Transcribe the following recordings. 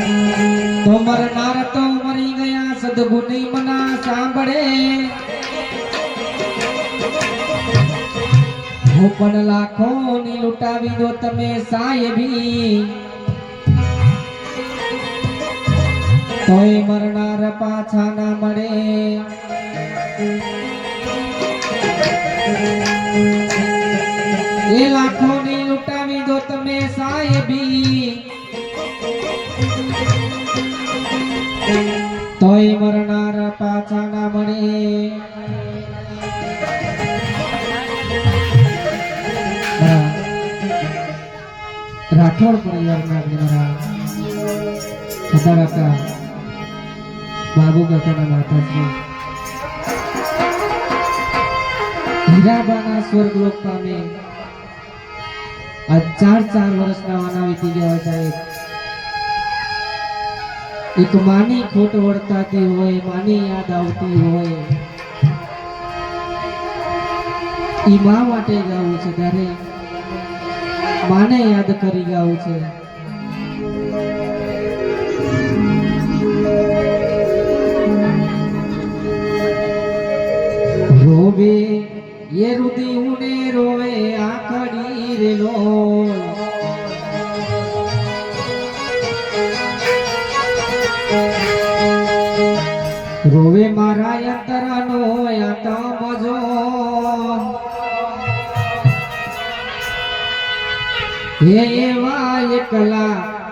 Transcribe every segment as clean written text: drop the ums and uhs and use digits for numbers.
તો મરનાર તો મરી ગયા સદગુની મના સાંભળે હું પણ લાખો ની લૂંટાવી દો તમે સાહેબી તોય મરનાર પાછા ના મળે એ લાખો ની લૂંટાવી દો તમે સાહેબી તોય મરનાર પાછા ના મળે રાઠોડ પરિવારના મારા સદા કાકા બાબુ કાકાના માતાજી હીરાબાના સ્વર્ગલોક પામે આ 4 વર્ષના વાના વીતી ગયા સાહેબ એક માની ખોટ વર્તાતી હોય માની યાદ આવતી હોય ઈ મા માટે ગાવું છે ત્યારે માને યાદ કરી ગાવું છે રોવે ये रुदी उने रोवे आखड़ी रे लो रोवे मारा यंतरानो याता मजो हे एवा एकला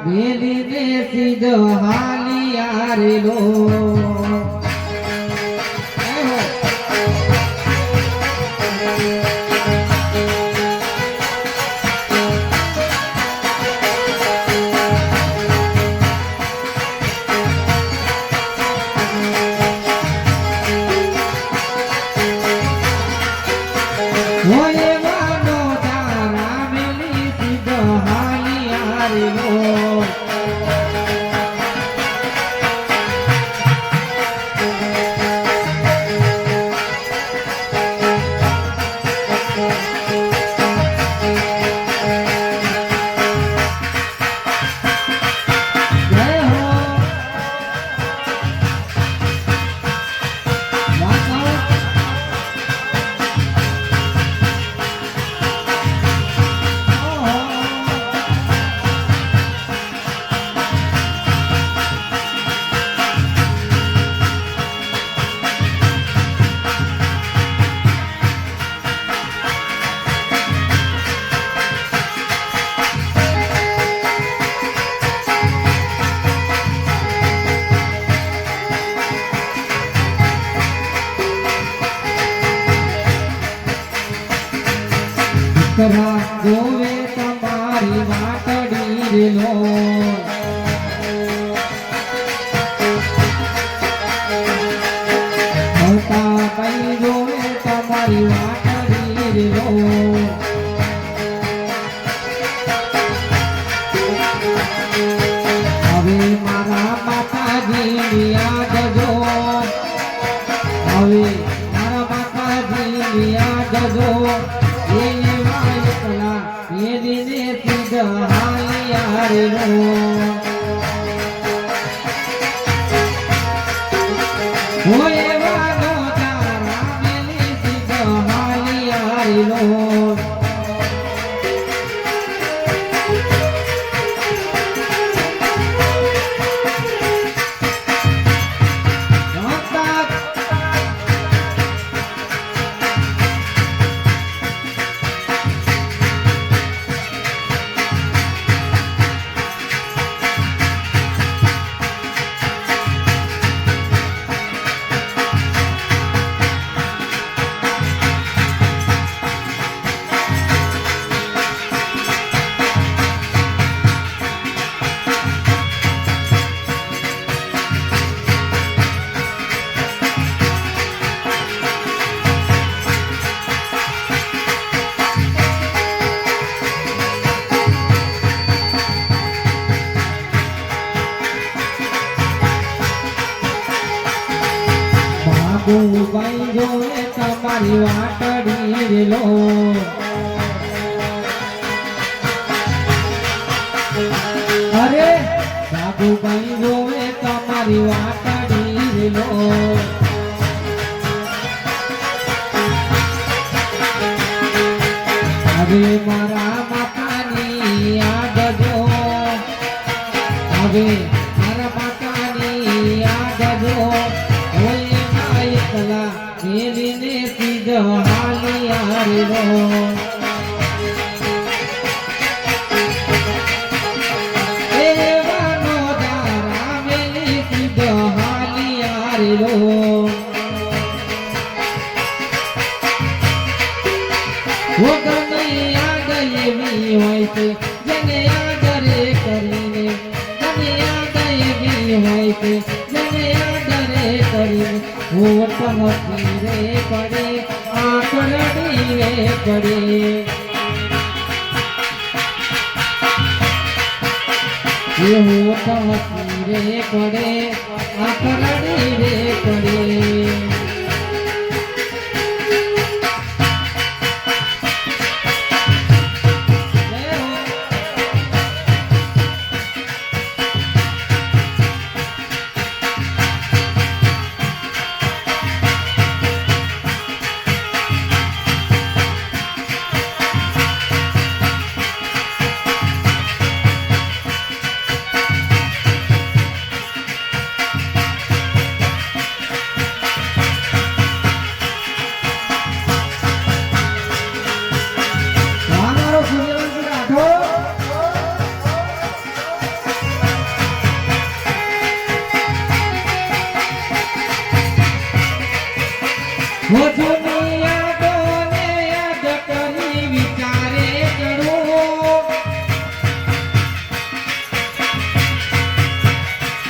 मेली ने सीध हालिया रे लो करा गोवे तमारी वाटड़ी रे लो होता कई गोवे तमारी वाटड़ी रे लो अवे मारा माताजी याद जो अवे मारा माताजी याद जो ભાઈ જોવે તમારી વાટડી રેલો અરે ભાઈ જોવે તમારી વાટડી લો હવે મારા માતાની યાદ જો હવે મારા માતાની યાદ જો હોય માય કલા મેલીને સીધ હાલી હારેલો વગરની યાદ એવી હોય છે જેને આદરે કરીને જેને યાદ એવી હોય છે જેને આદરે કરીને હોઠ હસી રે પડે આંખ રડી રે પડે એ હોઠ હસી રે પડે આંખ રડી રે પડે વધુની યાદોને યાદ કરી વિચારે ચડો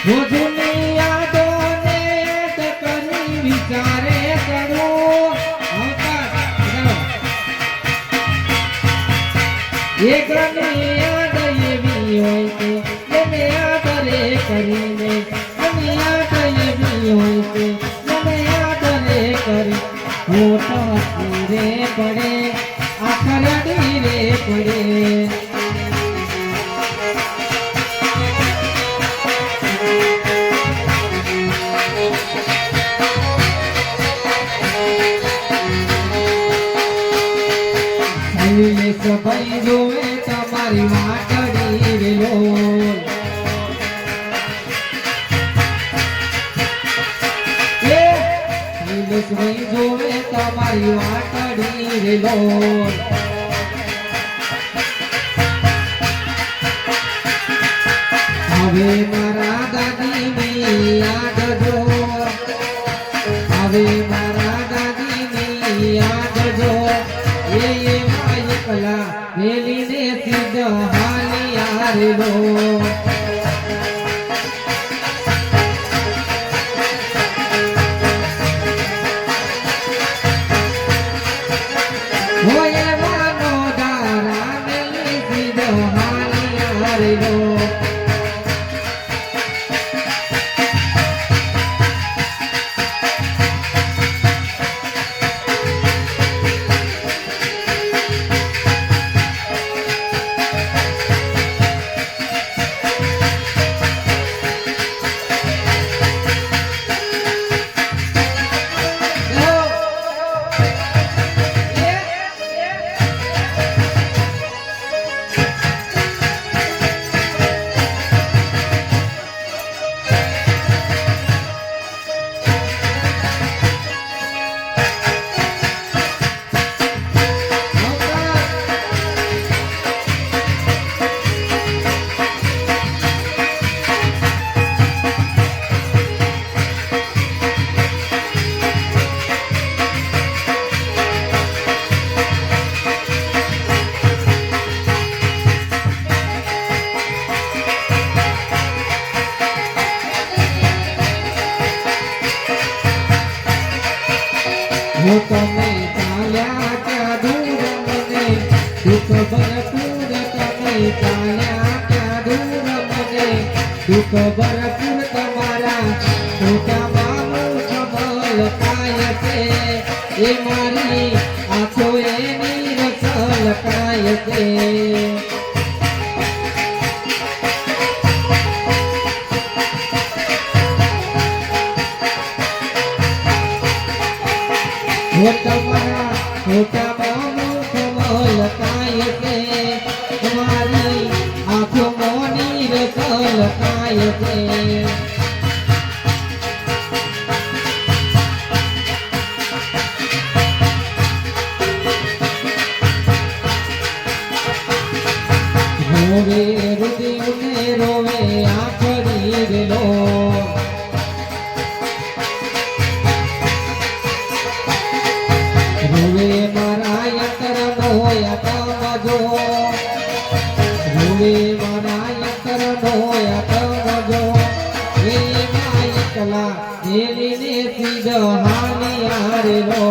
વધુની યાદોને યાદ કરી વિચારે ચડો એકની યાદ એવી હોય છે જેને આદરે કરીને જેને યાદ એવી હોય છે જેને આદરે કરી હોઠ હસી રે પડે આંખ રડી રે પડે ભાઈ જોવે તમારી વાટડી રે લો ભાઈ જોવે તમારી વાટડી રે લો હવે મારા દાદીની યાદ જો હવે મારા દાદીની યાદ જો એ માય કલા મેલીને સીધ હાલી હારેલો હોય માનો દારા મેલી સીધ હાલી હારેલો हो તમે ચાલ્યા ક્યાં દૂર મને દુઃખ ભરપૂર તમે ચાલ્યા ક્યાં દૂર મને દુઃખ ભરપૂર તમારા મોઢામાં મુખ મલકાય છે એ મારી આંખો એની રસ લકાય છે તમારા મોટામાં મુખ મલકાય છે તમારી આંખો મોની રસલકાય છે રોવે રુદિને રોવે આખરી ગેલો રોવે મારા યંત્રનો યતમજો રોવે મારા યંત્રનો યતમજો એ માયકલા એવીને સીધ હાની હારેલો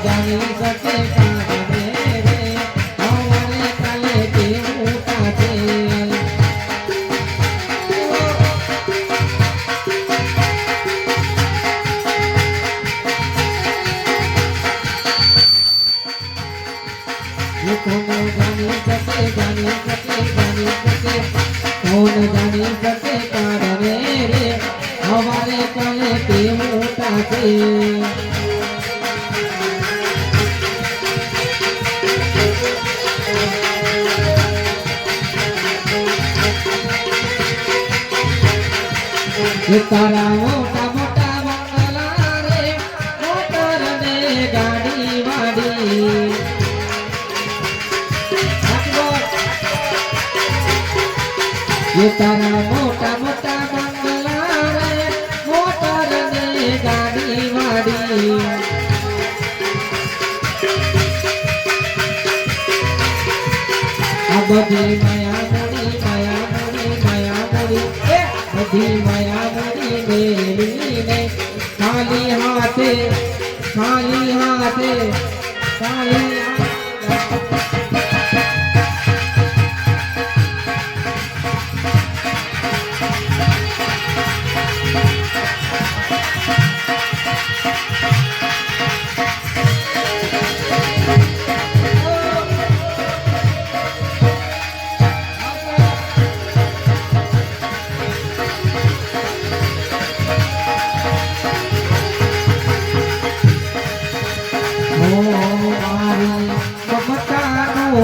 જાણી શકે કારણે રે અમારે કાલે કેવું તાજે કોણ જાણી શકે કારણે રે અમારે કાલે કેવું તાજે તારા મોટા મોટા બંગલા રે મોટર ને ગાડી વાડી તારા મોટા મોટા બંગલા રે મોટર ને ગાડી વાડી આ બધી માયા મોડી બધી માયા મેલીને ખાલી હાથે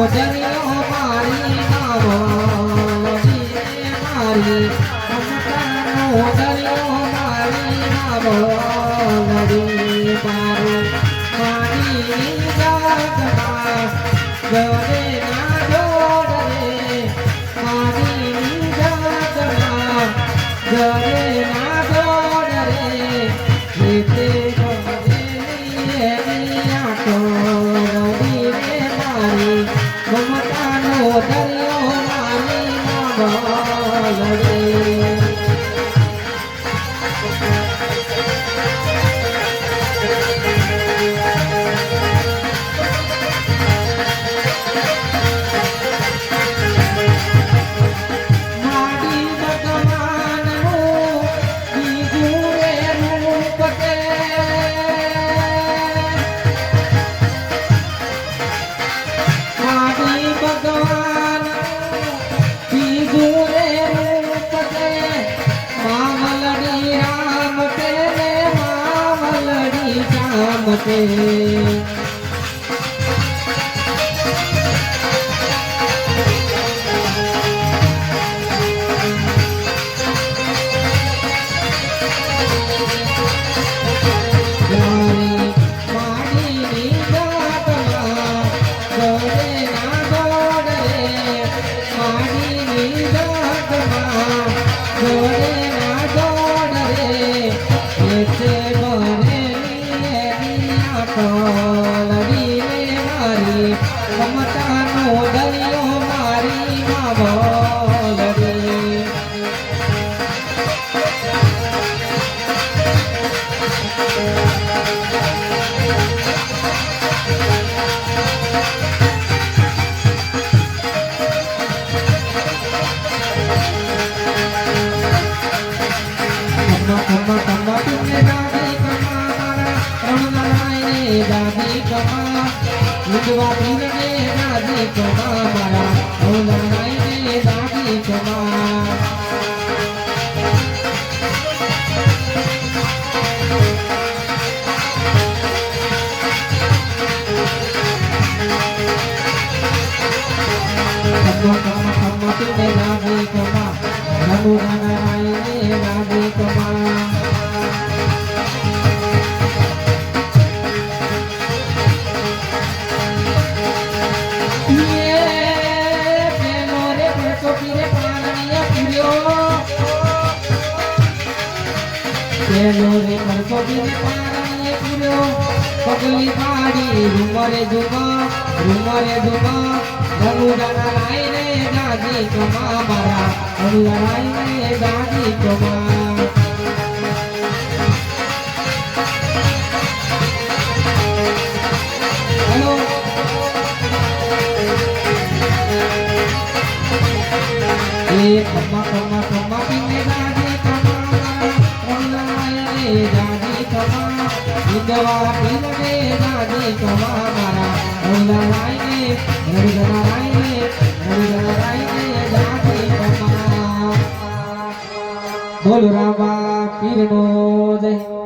દરિયો મારી નામો દરિયો મારી નામો નદી પારું મારી જાગમાં ગરે ના જોડ રે મારી જાગમાં ગરે ના જોડ રે રીતે ગરે આખો નદી રે મારી મમતા છે મમતાનો દરિયો મારી માં બોલડી કમ્મા તુમને દાદી કમ્મા મારા રણનારાયણે દાદી કમ્મા ઉજવા પીરને દાદી કમ્મા મારા રણનારાયણે દાદી કમ્મા કમ્મા તુમને દાદી કમ્મા રણનારાયણે દાદી કમ્મા પગલી પાડી રૂમરે ધુમા રઘુરાના લાઈને દાદી કમા મારા રઘુરાના લાઈને દાદી કમા હેલો એ કમા પીને દાદી કમા દાદી કમા વિધવા પીરને દાદી કમા મારા રઘુરાઈને દાદી કમા બોલ રામા પીરનો જય